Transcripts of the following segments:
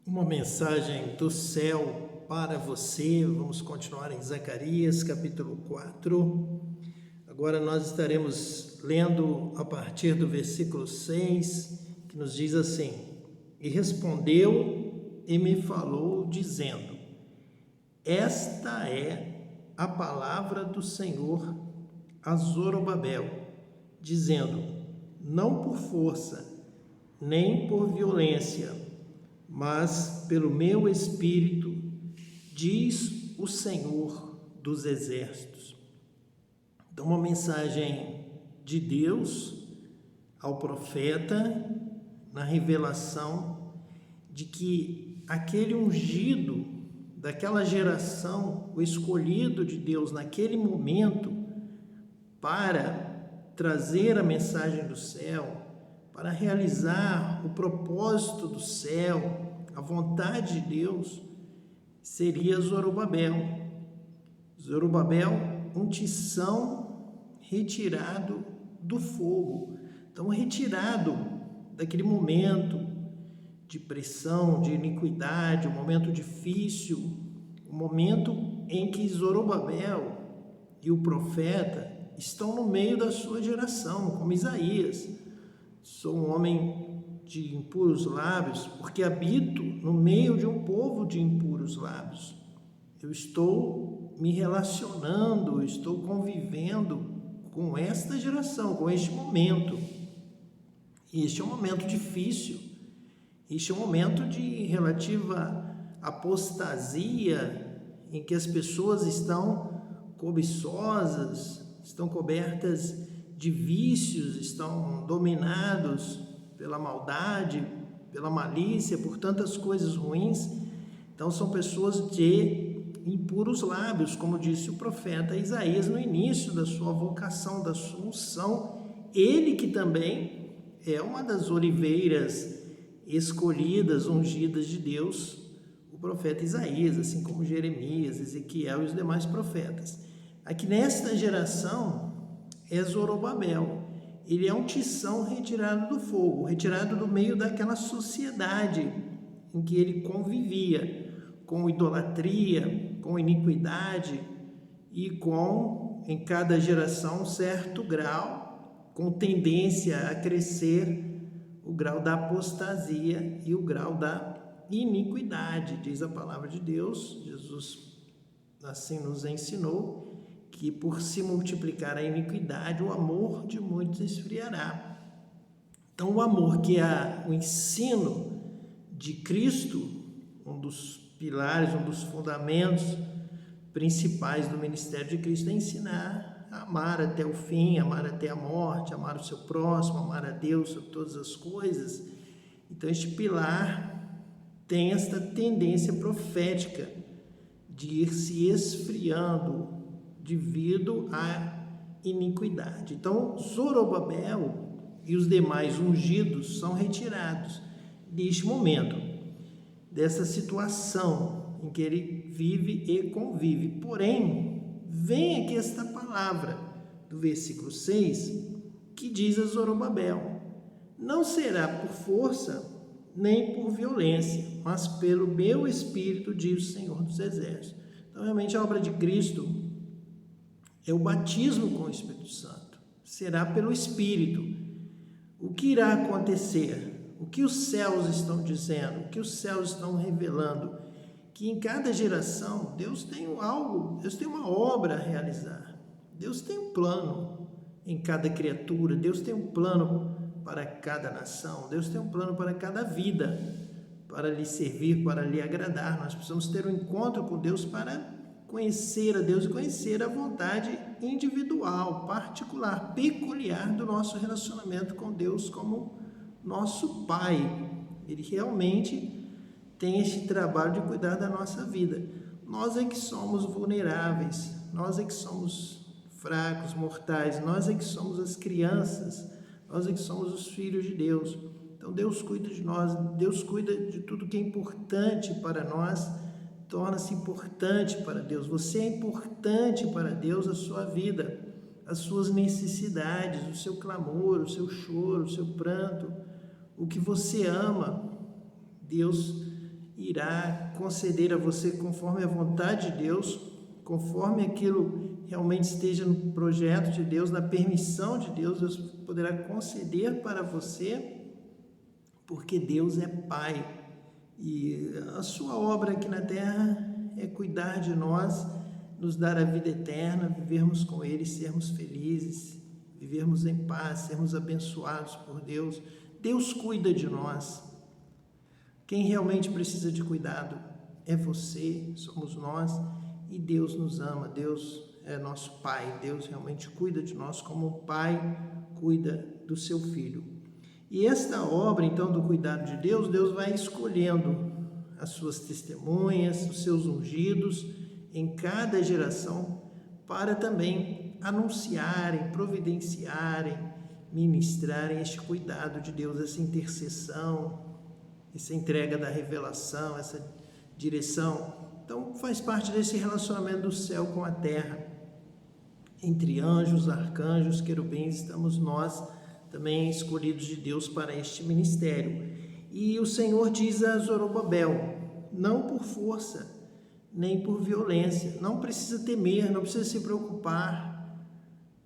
Uma mensagem do céu para você. Vamos continuar em Zacarias, capítulo 4. Agora nós estaremos lendo a partir do versículo 6, que nos diz assim: E respondeu e me falou, dizendo: Esta é a palavra do Senhor a Zorobabel, dizendo: Não por força, nem por violência, mas pelo meu Espírito, diz o Senhor dos Exércitos. Então, uma mensagem de Deus ao profeta, na revelação de que aquele ungido daquela geração, o escolhido de Deus naquele momento, para trazer a mensagem do céu, para realizar o propósito do céu, a vontade de Deus, seria Zorobabel. Zorobabel, um tição retirado do fogo. Então, retirado daquele momento de pressão, de iniquidade, um momento difícil, um momento em que Zorobabel e o profeta estão no meio da sua geração, como Isaías. Sou um homem de impuros lábios, porque habito no meio de um povo de impuros lábios. Eu estou me relacionando, estou convivendo com esta geração, com este momento. E este é um momento difícil, este é um momento de relativa apostasia, em que as pessoas estão cobiçosas, estão cobertas de vícios, estão dominados pela maldade, pela malícia, por tantas coisas ruins. Então são pessoas de impuros lábios, como disse o profeta Isaías no início da sua vocação, da sua unção. Ele que também é uma das oliveiras escolhidas, ungidas de Deus, o profeta Isaías, assim como Jeremias, Ezequiel e os demais profetas. Aqui nesta geração é Zorobabel. Ele é um tição retirado do fogo, retirado do meio daquela sociedade em que ele convivia, com idolatria, com iniquidade e com, em cada geração, um certo grau, com tendência a crescer, o grau da apostasia e o grau da iniquidade, diz a palavra de Deus. Jesus assim nos ensinou que por se multiplicar a iniquidade, o amor de muitos esfriará. Então, o amor, que é o ensino de Cristo, um dos pilares, um dos fundamentos principais do ministério de Cristo, é ensinar a amar até o fim, amar até a morte, amar o seu próximo, amar a Deus sobre todas as coisas. Então, este pilar tem esta tendência profética de ir se esfriando devido à iniquidade. Então, Zorobabel e os demais ungidos são retirados neste momento, dessa situação em que ele vive e convive. Porém, vem aqui esta palavra do versículo 6, que diz a Zorobabel: Não será por força nem por violência, mas pelo meu Espírito, diz o Senhor dos Exércitos. Então, realmente, a obra de Cristo é o batismo com o Espírito Santo. Será pelo Espírito. O que irá acontecer? O que os céus estão dizendo? O que os céus estão revelando? Que em cada geração Deus tem algo, Deus tem uma obra a realizar. Deus tem um plano em cada criatura. Deus tem um plano para cada nação. Deus tem um plano para cada vida, para lhe servir, para lhe agradar. Nós precisamos ter um encontro com Deus para conhecer a Deus e conhecer a vontade individual, particular, peculiar do nosso relacionamento com Deus como nosso Pai. Ele realmente tem este trabalho de cuidar da nossa vida. Nós é que somos vulneráveis, nós é que somos fracos, mortais, nós é que somos as crianças, nós é que somos os filhos de Deus. Então Deus cuida de nós, Deus cuida de tudo que é importante para nós, torna-se importante para Deus. Você é importante para Deus, a sua vida, as suas necessidades, o seu clamor, o seu choro, o seu pranto, o que você ama. Deus irá conceder a você conforme a vontade de Deus, conforme aquilo realmente esteja no projeto de Deus, na permissão de Deus. Deus poderá conceder para você, porque Deus é Pai. E a sua obra aqui na terra é cuidar de nós, nos dar a vida eterna, vivermos com Ele, sermos felizes, vivermos em paz, sermos abençoados por Deus. Deus cuida de nós. Quem realmente precisa de cuidado é você, somos nós, e Deus nos ama. Deus é nosso Pai. Deus realmente cuida de nós como um pai cuida do seu filho. E esta obra, então, do cuidado de Deus, Deus vai escolhendo as suas testemunhas, os seus ungidos em cada geração, para também anunciarem, providenciarem, ministrarem este cuidado de Deus, essa intercessão, essa entrega da revelação, essa direção. Então, faz parte desse relacionamento do céu com a terra. Entre anjos, arcanjos, querubins, estamos nós também escolhidos de Deus para este ministério. E o Senhor diz a Zorobabel: não por força, nem por violência, não precisa temer, não precisa se preocupar,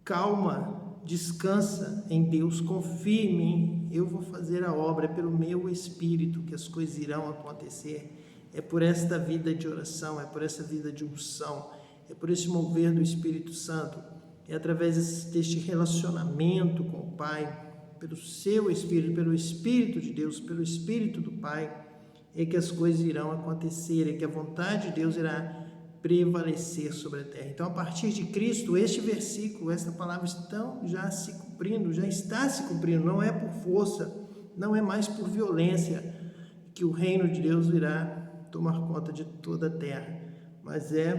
calma, descansa em Deus, confie em mim, eu vou fazer a obra, é pelo meu Espírito que as coisas irão acontecer, é por esta vida de oração, é por essa vida de unção, é por esse mover do Espírito Santo, é através deste relacionamento com o Pai, pelo seu Espírito, pelo Espírito de Deus, pelo Espírito do Pai, é que as coisas irão acontecer, é que a vontade de Deus irá prevalecer sobre a terra. Então, a partir de Cristo, este versículo, esta palavra estão já se cumprindo, já está se cumprindo. Não é por força, não é mais por violência que o reino de Deus irá tomar conta de toda a terra, mas é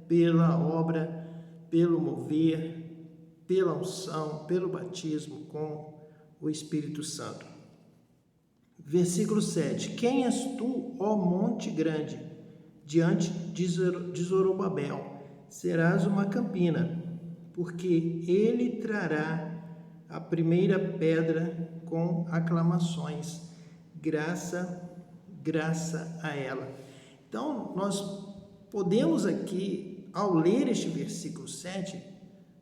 pela obra, pelo mover, pela unção, pelo batismo com o Espírito Santo. Versículo 7. Quem és tu, ó monte grande? Diante de Zorobabel serás uma campina, porque ele trará a primeira pedra com aclamações. Graça a ela. Então, nós podemos aqui, ao ler este versículo 7,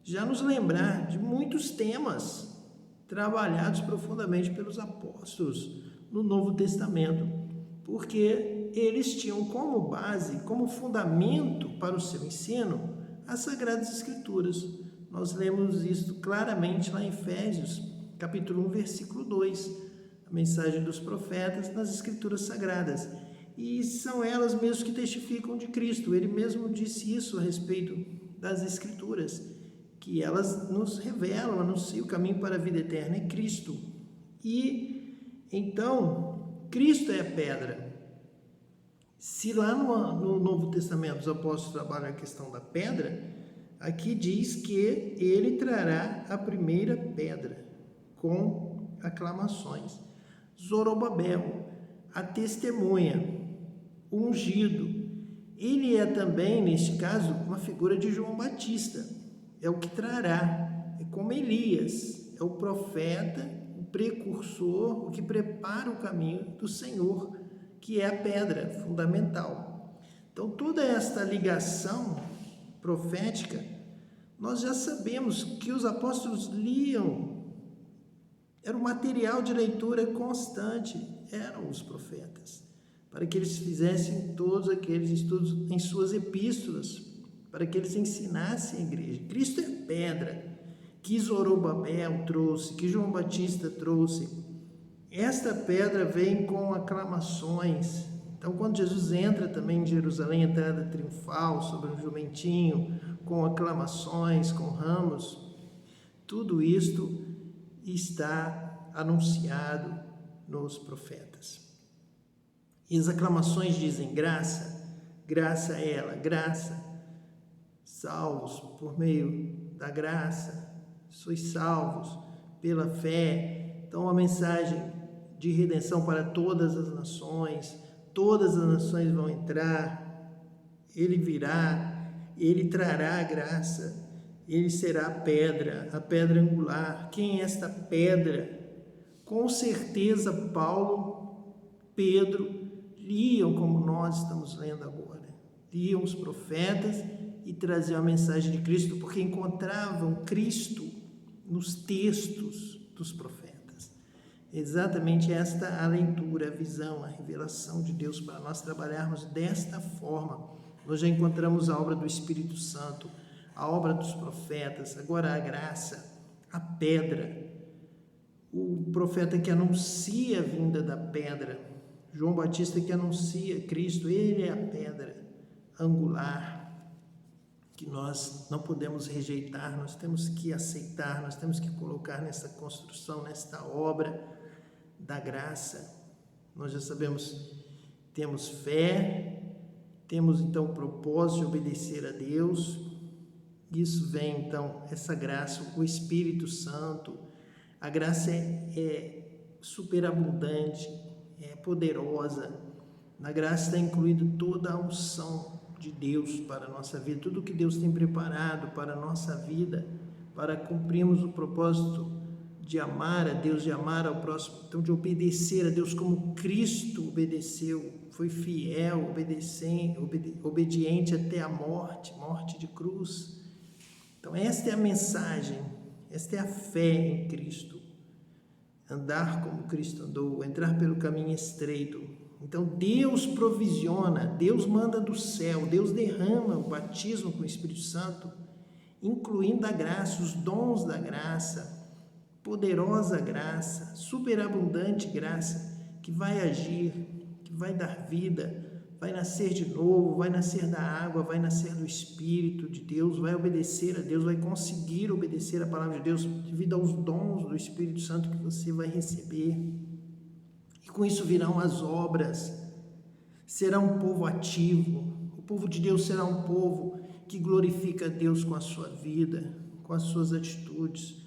já nos lembrar de muitos temas trabalhados profundamente pelos apóstolos no Novo Testamento, porque eles tinham como base, como fundamento para o seu ensino, as Sagradas Escrituras. Nós lemos isso claramente lá em Efésios, capítulo 1, versículo 2, a mensagem dos profetas nas Escrituras Sagradas. E são elas mesmas que testificam de Cristo. Ele mesmo disse isso a respeito das Escrituras, que elas nos revelam, anunciam o caminho para a vida eterna em Cristo. E então, Cristo é a pedra. Se lá no Novo Testamento os apóstolos trabalham a questão da pedra, aqui diz que ele trará a primeira pedra com aclamações. Zorobabel, a testemunha, o ungido. Ele é também, neste caso, uma figura de João Batista. É o que trará, é como Elias, é o profeta, o precursor, o que prepara o caminho do Senhor, que é a pedra fundamental. Então, toda esta ligação profética, nós já sabemos que os apóstolos liam, era um material de leitura constante, eram os profetas, para que eles fizessem todos aqueles estudos em suas epístolas, para que eles ensinassem a igreja. Cristo é pedra, que Zorobabel trouxe, que João Batista trouxe. Esta pedra vem com aclamações. Então, quando Jesus entra também em Jerusalém, entrada triunfal sobre um jumentinho, com aclamações, com ramos, tudo isto está anunciado nos profetas. E as aclamações dizem graça a ela, graça, salvos por meio da graça, sois salvos pela fé. Então, a mensagem de redenção para todas as nações vão entrar, ele virá, ele trará a graça, ele será a pedra angular. Quem é esta pedra? Com certeza, Paulo, Pedro, liam como nós estamos lendo agora. Liam os profetas e traziam a mensagem de Cristo, porque encontravam Cristo nos textos dos profetas. Exatamente esta a leitura, a visão, a revelação de Deus para nós trabalharmos desta forma. Nós já encontramos a obra do Espírito Santo, a obra dos profetas, agora a graça, a pedra, o profeta que anuncia a vinda da pedra, João Batista que anuncia Cristo, ele é a pedra angular que nós não podemos rejeitar, nós temos que aceitar, nós temos que colocar nessa construção, nesta obra da graça. Nós já sabemos, temos fé, temos então o propósito de obedecer a Deus. Isso vem então, essa graça, o Espírito Santo. A graça é superabundante, é poderosa. Na graça está incluído toda a unção de Deus para a nossa vida, tudo que Deus tem preparado para a nossa vida, para cumprirmos o propósito de amar a Deus, de amar ao próximo, então de obedecer a Deus como Cristo obedeceu, foi fiel, obediente até a morte de cruz. Então esta é a mensagem, esta é a fé em Cristo, andar como Cristo andou, entrar pelo caminho estreito. Então Deus provisiona, Deus manda do céu, Deus derrama o batismo com o Espírito Santo, incluindo a graça, os dons da graça, poderosa graça, superabundante graça, que vai agir, que vai dar vida, vai nascer de novo, vai nascer da água, vai nascer do Espírito de Deus, vai obedecer a Deus, vai conseguir obedecer a palavra de Deus devido aos dons do Espírito Santo que você vai receber. E com isso virão as obras, será um povo ativo, o povo de Deus será um povo que glorifica a Deus com a sua vida, com as suas atitudes,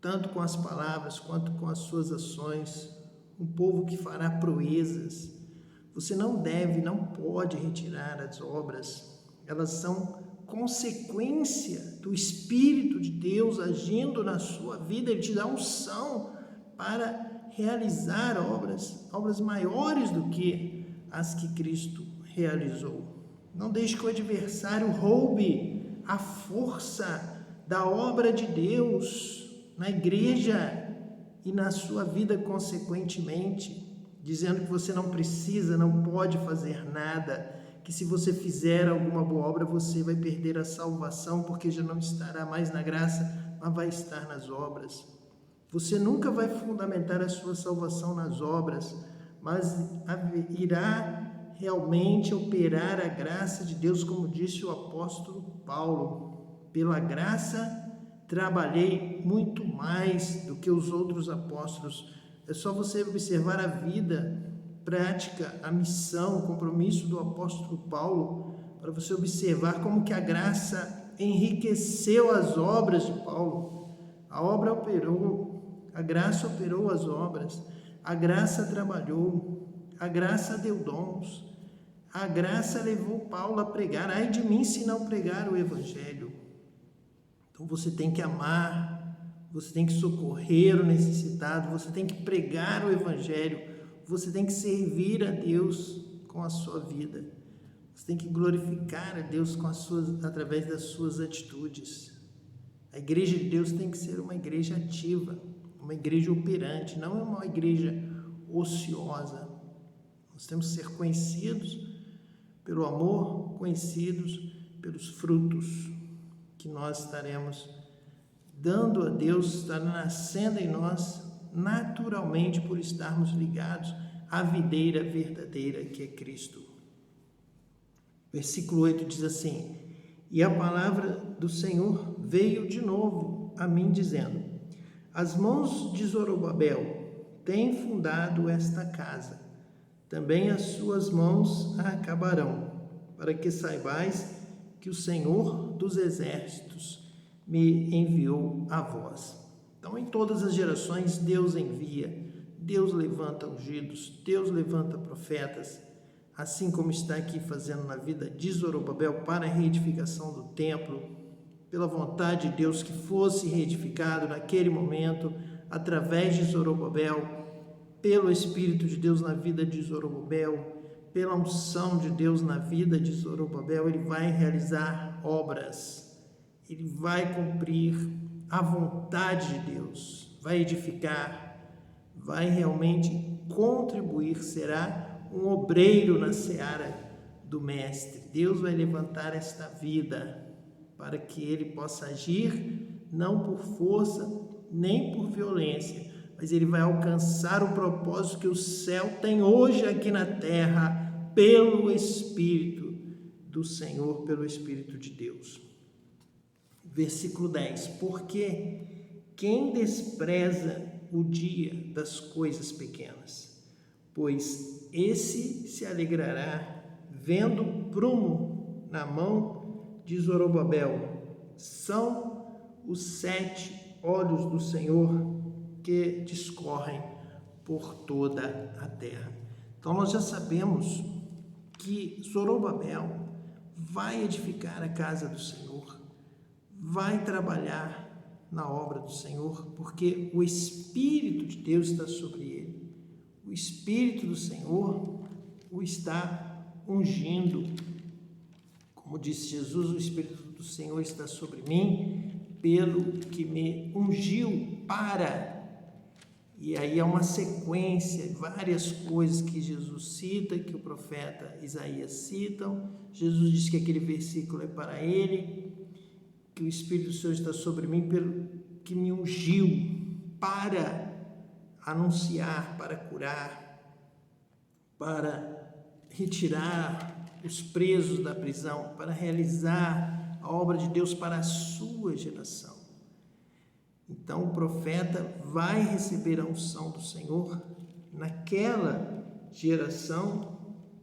tanto com as palavras quanto com as suas ações, um povo que fará proezas. Você não deve, não pode retirar as obras, elas são consequência do Espírito de Deus agindo na sua vida. Ele te dá unção para realizar obras maiores do que as que Cristo realizou. Não deixe que o adversário roube a força da obra de Deus na igreja e na sua vida consequentemente, dizendo que você não precisa, não pode fazer nada, que se você fizer alguma boa obra você vai perder a salvação porque já não estará mais na graça, mas vai estar nas obras. Você nunca vai fundamentar a sua salvação nas obras, mas irá realmente operar a graça de Deus, como disse o apóstolo Paulo. Pela graça trabalhei muito mais do que os outros apóstolos. É só você observar a vida prática, a missão, o compromisso do apóstolo Paulo, para você observar como que a graça enriqueceu as obras de Paulo. A obra operou, a graça operou as obras, a graça trabalhou, a graça deu dons, a graça levou Paulo a pregar. Ai de mim se não pregar o Evangelho. Então você tem que amar, você tem que socorrer o necessitado, você tem que pregar o Evangelho, você tem que servir a Deus com a sua vida, você tem que glorificar a Deus através das suas atitudes. A igreja de Deus tem que ser uma igreja ativa, uma igreja operante, não é uma igreja ociosa. Nós temos que ser conhecidos pelo amor, conhecidos pelos frutos que nós estaremos dando a Deus, estará nascendo em nós naturalmente por estarmos ligados à videira verdadeira que é Cristo. Versículo 8 diz assim: e a palavra do Senhor veio de novo a mim dizendo: as mãos de Zorobabel têm fundado esta casa, também as suas mãos a acabarão, para que saibais que o Senhor dos exércitos me enviou a vós. Então, em todas as gerações, Deus envia, Deus levanta ungidos, Deus levanta profetas, assim como está aqui fazendo na vida de Zorobabel para a reedificação do templo, pela vontade de Deus que fosse reedificado naquele momento, através de Zorobabel, pelo Espírito de Deus na vida de Zorobabel, pela unção de Deus na vida de Zorobabel, ele vai realizar obras, ele vai cumprir a vontade de Deus, vai edificar, vai realmente contribuir, será um obreiro na seara do Mestre. Deus vai levantar esta vida para que ele possa agir não por força nem por violência, mas ele vai alcançar o propósito que o céu tem hoje aqui na terra pelo Espírito do Senhor, pelo Espírito de Deus. Versículo 10. Porque quem despreza o dia das coisas pequenas, pois esse se alegrará vendo prumo na mão de Zorobabel. São os 7 olhos do Senhor que discorrem por toda a terra. Então nós já sabemos que Zorobabel vai edificar a casa do Senhor, vai trabalhar na obra do Senhor, porque o Espírito de Deus está sobre ele. O Espírito do Senhor o está ungindo. Como disse Jesus, o Espírito do Senhor está sobre mim, pelo que me ungiu para. E aí é uma sequência, várias coisas que Jesus cita, que o profeta Isaías citam. Jesus diz que aquele versículo é para ele, que o Espírito do Senhor está sobre mim, pelo que me ungiu para anunciar, para curar, para retirar os presos da prisão, para realizar a obra de Deus para a sua geração. Então o profeta vai receber a unção do Senhor naquela geração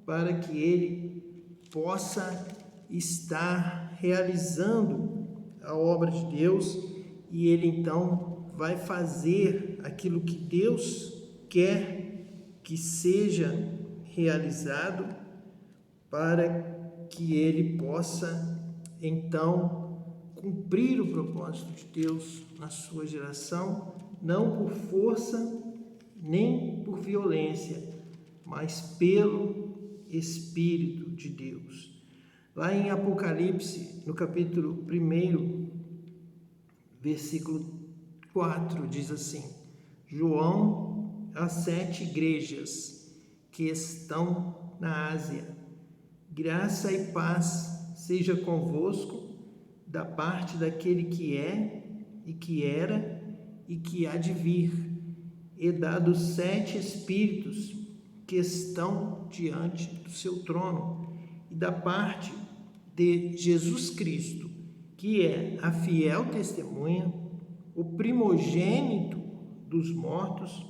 para que ele possa estar realizando a obra de Deus, e ele então vai fazer aquilo que Deus quer que seja realizado, para que ele possa então cumprir o propósito de Deus na sua geração, não por força nem por violência, mas pelo Espírito de Deus. Lá em Apocalipse, no capítulo 1, versículo 4, diz assim: João, às 7 igrejas que estão na Ásia, graça e paz seja convosco da parte daquele que é, e que era, e que há de vir, e da dos 7 Espíritos que estão diante do seu trono, e da parte de Jesus Cristo, que é a fiel testemunha, o primogênito dos mortos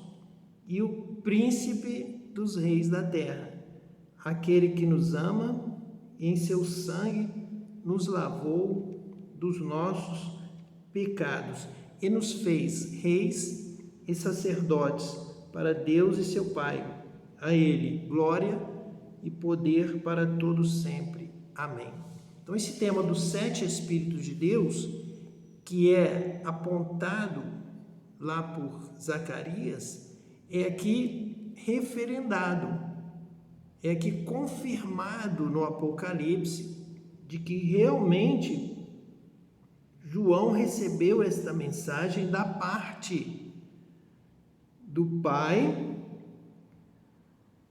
e o príncipe dos reis da terra, aquele que nos ama e em seu sangue nos lavou dos nossos pecados e nos fez reis e sacerdotes para Deus e seu Pai. A ele glória e poder para todos sempre. Amém. Então esse tema dos 7 Espíritos de Deus, que é apontado lá por Zacarias, é aqui referendado, é aqui confirmado no Apocalipse, de que realmente João recebeu esta mensagem da parte do Pai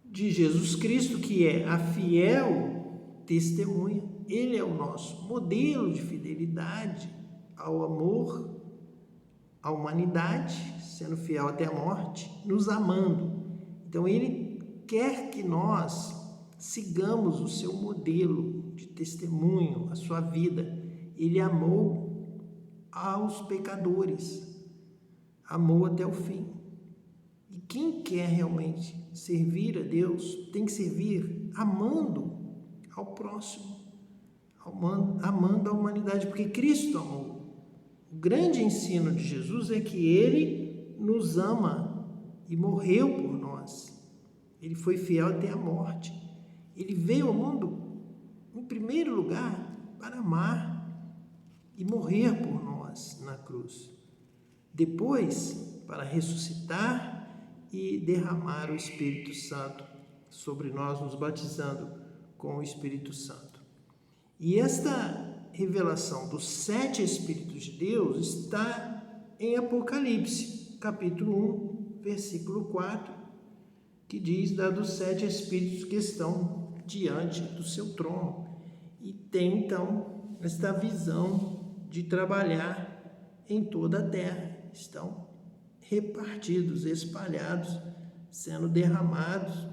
de Jesus Cristo, que é a fiel testemunha. Ele é o nosso modelo de fidelidade ao amor, à humanidade, sendo fiel até a morte, nos amando. Então ele quer que nós sigamos o seu modelo de testemunho, a sua vida. Ele amou aos pecadores, amou até o fim. E quem quer realmente servir a Deus tem que servir amando ao próximo, amando a humanidade, porque Cristo amou. O grande ensino de Jesus é que ele nos ama e morreu por nós. Ele foi fiel até a morte. Ele veio ao mundo, em primeiro lugar, para amar e morrer por nós na cruz. Depois, para ressuscitar e derramar o Espírito Santo sobre nós, nos batizando com o Espírito Santo. E esta revelação dos 7 Espíritos de Deus está em Apocalipse, capítulo 1, versículo 4, que diz dos 7 Espíritos que estão diante do seu trono. E tem, então, esta visão de trabalhar em toda a terra. Estão repartidos, espalhados, sendo derramados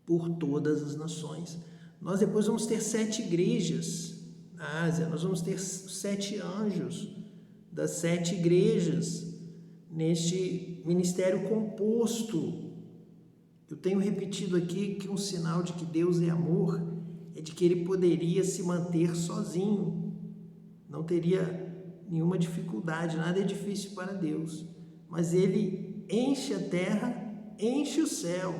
por todas as nações. Nós depois vamos ter 7 igrejas na Ásia, nós vamos ter 7 anjos das 7 igrejas neste ministério composto. Eu tenho repetido aqui que um sinal de que Deus é amor é de que ele poderia se manter sozinho, não teria nenhuma dificuldade, nada é difícil para Deus, mas ele enche a terra, enche o céu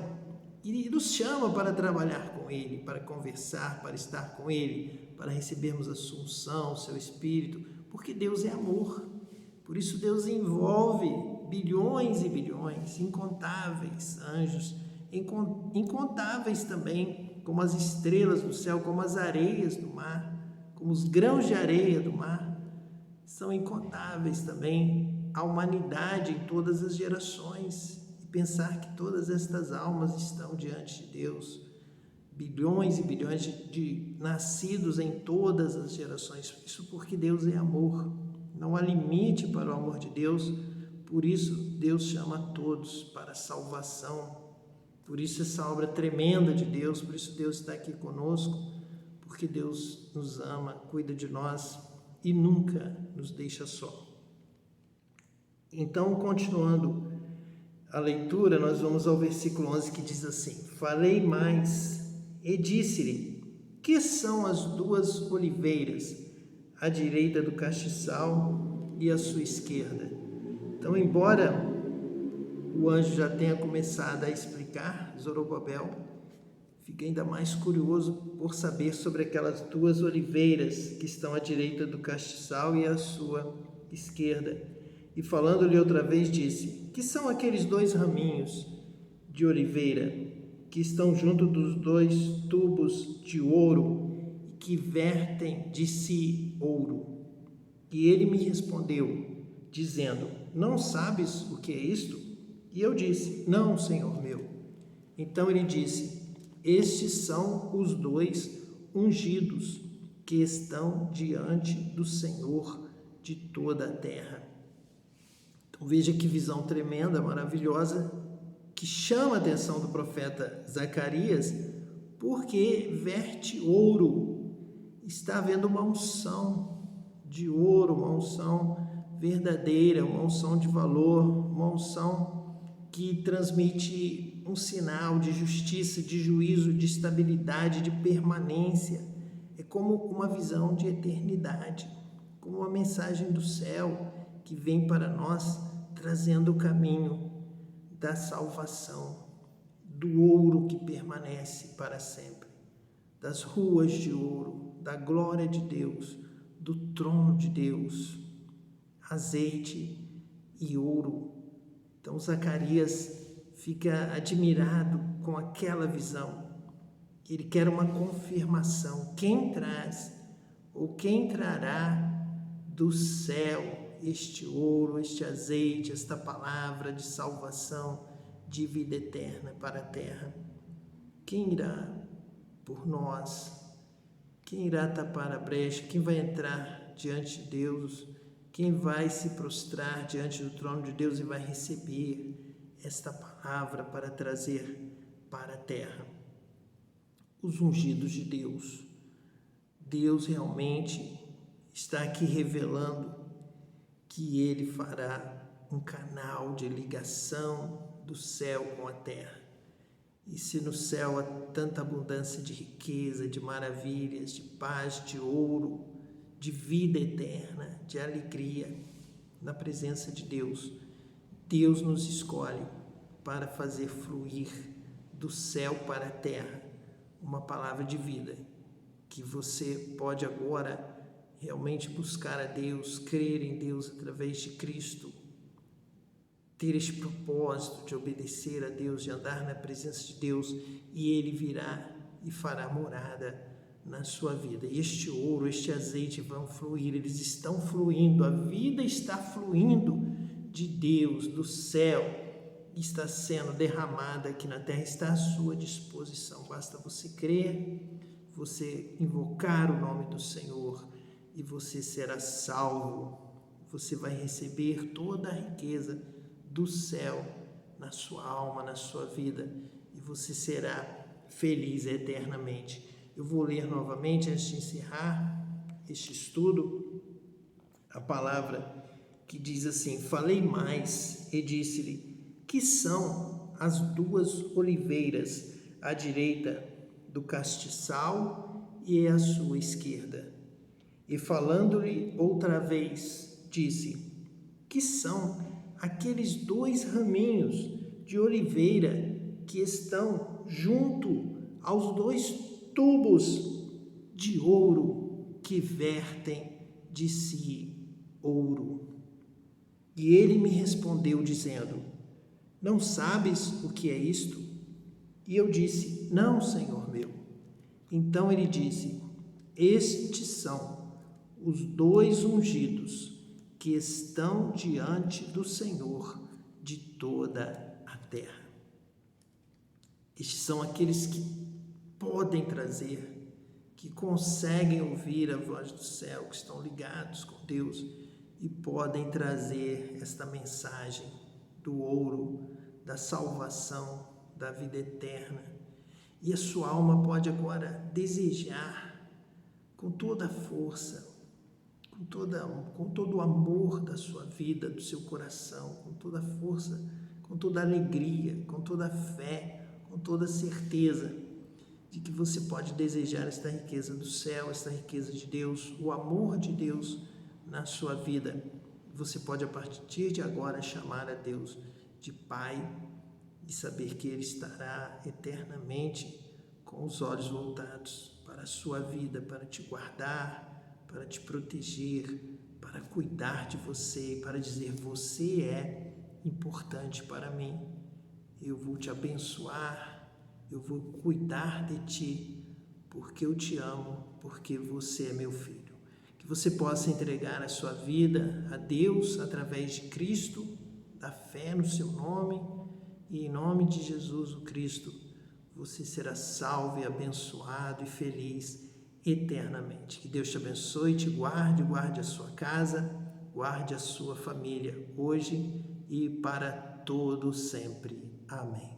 e nos chama para trabalhar com ele, para conversar, para estar com ele, para recebermos a assunção, o seu Espírito, porque Deus é amor. Por isso Deus envolve bilhões e bilhões, incontáveis anjos, incontáveis também, como as estrelas do céu, como as areias do mar, como os grãos de areia do mar. São incontáveis também a humanidade em todas as gerações. E pensar que todas estas almas estão diante de Deus, bilhões e bilhões de nascidos em todas as gerações. Isso porque Deus é amor. Não há limite para o amor de Deus. Por isso Deus chama todos para a salvação. Por isso essa obra tremenda de Deus. Por isso Deus está aqui conosco. Porque Deus nos ama, cuida de nós e nunca nos deixa só. Então, continuando a leitura, nós vamos ao versículo 11 que diz assim: falei mais e disse-lhe, que são as 2 oliveiras, à direita do castiçal e à sua esquerda? Então, embora o anjo já tenha começado a explicar, Zorobabel fica ainda mais curioso por saber sobre aquelas 2 oliveiras que estão à direita do castiçal e à sua esquerda. E falando-lhe outra vez, disse: que são aqueles 2 raminhos de oliveira que estão junto dos 2 tubos de ouro e que vertem de si ouro? E ele me respondeu, dizendo: não sabes o que é isto? E eu disse: não, Senhor meu. Então ele disse: estes são os 2 ungidos que estão diante do Senhor de toda a terra. Então veja que visão tremenda, maravilhosa, que chama a atenção do profeta Zacarias, porque verte ouro. Está havendo uma unção de ouro, uma unção verdadeira, uma unção de valor, uma unção que transmite um sinal de justiça, de juízo, de estabilidade, de permanência. É como uma visão de eternidade, como uma mensagem do céu que vem para nós trazendo o caminho da salvação, do ouro que permanece para sempre, das ruas de ouro, da glória de Deus, do trono de Deus, azeite e ouro. Então Zacarias fica admirado com aquela visão. Ele quer uma confirmação. Quem traz ou quem trará do céu este ouro, este azeite, esta palavra de salvação, de vida eterna para a terra? Quem irá por nós? Quem irá tapar a brecha? Quem vai entrar diante de Deus? Quem vai se prostrar diante do trono de Deus e vai receber esta palavra para trazer para a terra? Os ungidos de Deus. Deus realmente está aqui revelando que Ele fará um canal de ligação do céu com a terra. E se no céu há tanta abundância de riqueza, de maravilhas, de paz, de ouro, de vida eterna, de alegria na presença de Deus, Deus nos escolhe para fazer fluir do céu para a terra uma palavra de vida, que você pode agora realmente buscar a Deus, crer em Deus através de Cristo, ter este propósito de obedecer a Deus, de andar na presença de Deus, e Ele virá e fará morada na sua vida. E este ouro, este azeite vão fluir, eles estão fluindo, a vida está fluindo de Deus, do céu, está sendo derramada aqui na terra, está à sua disposição. Basta você crer, você invocar o nome do Senhor e você será salvo. Você vai receber toda a riqueza do céu na sua alma, na sua vida, e você será feliz eternamente. Eu vou ler novamente, antes de encerrar este estudo, a palavra que diz assim: falei mais e disse-lhe, que são as duas oliveiras à direita do castiçal e à sua esquerda. E falando-lhe outra vez, disse, que são aqueles 2 raminhos de oliveira que estão junto aos 2 tubos de ouro que vertem de si ouro. E ele me respondeu dizendo, não sabes o que é isto? E eu disse, não, Senhor meu. Então ele disse, estes são os 2 ungidos que estão diante do Senhor de toda a terra. Estes são aqueles que podem trazer, que conseguem ouvir a voz do céu, que estão ligados com Deus e podem trazer esta mensagem do ouro, da salvação, da vida eterna. E a sua alma pode agora desejar com toda a força, com todo o amor da sua vida, do seu coração, com toda a força, com toda a alegria, com toda a fé, com toda a certeza de que você pode desejar esta riqueza do céu, esta riqueza de Deus, o amor de Deus na sua vida. Você pode, a partir de agora, chamar a Deus de Pai e saber que Ele estará eternamente com os olhos voltados para a sua vida, para te guardar, para te proteger, para cuidar de você, para dizer, você é importante para mim, eu vou te abençoar, eu vou cuidar de ti, porque eu te amo, porque você é meu filho. Que você possa entregar a sua vida a Deus através de Cristo, da fé no seu nome, e em nome de Jesus o Cristo, você será salvo e abençoado e feliz eternamente. Que Deus te abençoe, te guarde, guarde a sua casa, guarde a sua família, hoje e para todo sempre. Amém.